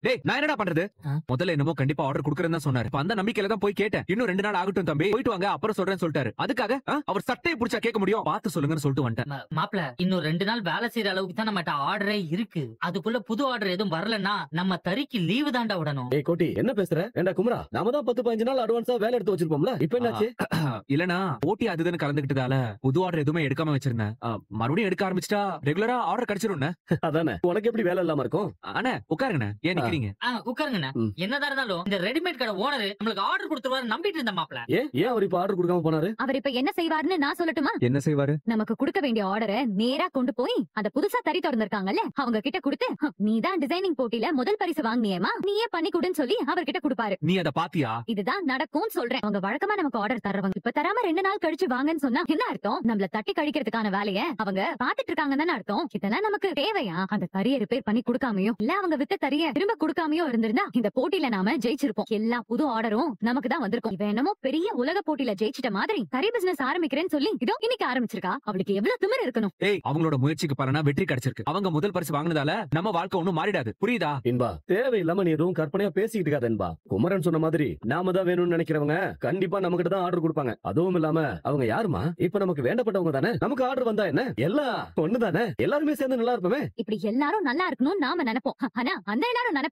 டேய் நான் என்னடா பண்றது? முதல்ல என்னமோ கண்டிப்பா ஆர்டர் குடுக்கறேன்னு தான் சொன்னாரு. அந்த நம்பிக்கையில தான் போய் கேட்டேன். இன்னும் 2 நாள் ஆகட்டும் தம்பி, போயிட்டு வாங்க அப்புறம் சொல்றேன்னு சொல்லிட்டாரு. அதுக்காக அவர் சட்டையை புடிச்சா கேட்க முடியும்? பார்த்து சொல்லுங்கன்னு சொல்லிட்டு வந்துட்டேன். மாப்ள இன்னும் 2 நாள் வேலை செய்யற அளவுக்கு தான் நம்மட்ட ஆர்டரே இருக்கு. அதுக்குள்ள புது ஆர்டர் எதுவும் வரலன்னா நம்ம தறிக்கு லீவு தாண்டா விடணும். ஏய் கோட்டி என்ன பேசுற? ஏண்டா குமரா, நாம தான் 10-15 நாள் அட்வான்ஸா வேலை எடுத்து வச்சிருப்போம்ல, இப்போ என்னாச்சு? இல்லனா போட்டி அதுன்னு கலந்துக்கிட்டதால புது ஆர்டர் எதுவுமே எடுக்காம வச்சிருந்தேன். மறுபடியும் எடுக்க ஆரம்பிச்சிட்டா ரெகுலரா ஆர்டர் கிடைச்சிரும். அதானே, உனக்கு எப்படி வேலை இல்லாம இருக்கும்? அண்ணே உட்காருங்கண்ணே, ஏன் நிக்கிறீங்க? உட்காருங்கண்ணா. என்னதான் இருந்தாலும் இந்த ரெடிமேட் கடை ஓனர் நம்மளுக்கு ஆர்டர் கொடுத்துருவாரு நம்பிட்டு இருந்த மாப்ள. ஏன் அவர் இப்ப ஆர்டர் கொடுக்காம போனாரு? அவர் இப்ப என்ன செய்வாருன்னு நான் சொல்லட்டுமா? என்ன செய்வாரு? நமக்கு கொடுக்க வேண்டிய ஆர்டரை நேரா கொண்டு போய் அந்த புதுசா தறி திறந்திருக்காங்கல்ல அவங்க கிட்ட கொடுத்து, நீதான் டிசைனிங் போட்டியில முதல் பரிசு வாங்கினியேமா, நீயே பண்ணி கொடுன்னு சொல்லி அவர்கிட்ட கொடுப்பாரு. நீ அத பாத்தியா? இதுதான் நடக்கும்னு சொல்றேன். அவங்க வழக்கமா நமக்கு ஆர்டர் தர்றவங்க இப்ப தராம 2 நாள் கழிச்சு வாங்கன்னு சொன்னா என்ன அர்த்தம்? நம்மள தட்டி கழிக்கிறதுக்கான வேலையை அவங்க பாத்துட்டு இருக்காங்கன்னு அர்த்தம். இதெல்லாம் நமக்கு தேவையா? அந்த தறியை ரிப்பேர் பண்ணி கொடுக்காமையும் இல்ல அவங்க வித்த தறிய திரும்ப கொடுக்காமையோ இருந்திருந்தா இந்த போட்டியில நாம ஜெயிச்சிருப்போம். எல்லா புது ஆர்டரும் நமக்கு தான் வந்திருக்கும். இவ என்னமோ பெரிய உலக போட்டியில ஜெயிச்சிட்ட மாதிரி தறி பிசினஸ் ஆரம்பிக்கிறேன்னு சொல்லி இதோ இன்னைக்கு ஆரம்பிச்சிருக்கா. அவளுக்கு எவ்வளவு திமிரு இருக்கணும்? ஏய், அவங்களோட முயற்சிக்கு பலனா வெற்றி கிடைச்சிருக்கு. அவங்க முதல் பரிசு வாங்கினதால நம்ம வாழ்க்கை ஒண்ணும் மாறிடாது, புரியுதா? என்பா தேவையில்லாம நீ எதுவும் கற்பனையா பேசிக்கிட்டு இருக்காத என்பா. குமரன் சொன்ன மாதிரி நாம தான் வேணும்னு நினைக்கிறவங்க கண்டிப்பா நம்ம கிட்ட தான் ஆர்டர் கொடுப்பாங்க. அதுவும் இல்லாம அவங்க யாருமா, இப்ப நமக்கு வேண்டப்பட்டவங்க தானே. நமக்கு ஆர்டர் வந்தா என்ன, எல்லாம் ஒண்ணுதானே. எல்லாருமே சேர்ந்து நல்லா இருப்போமே. இப்படி எல்லாரும் நல்லா இருக்கணும்னு நாம நினைப்போம். ஆனா அந்த எல்லாரும் நினைப்ப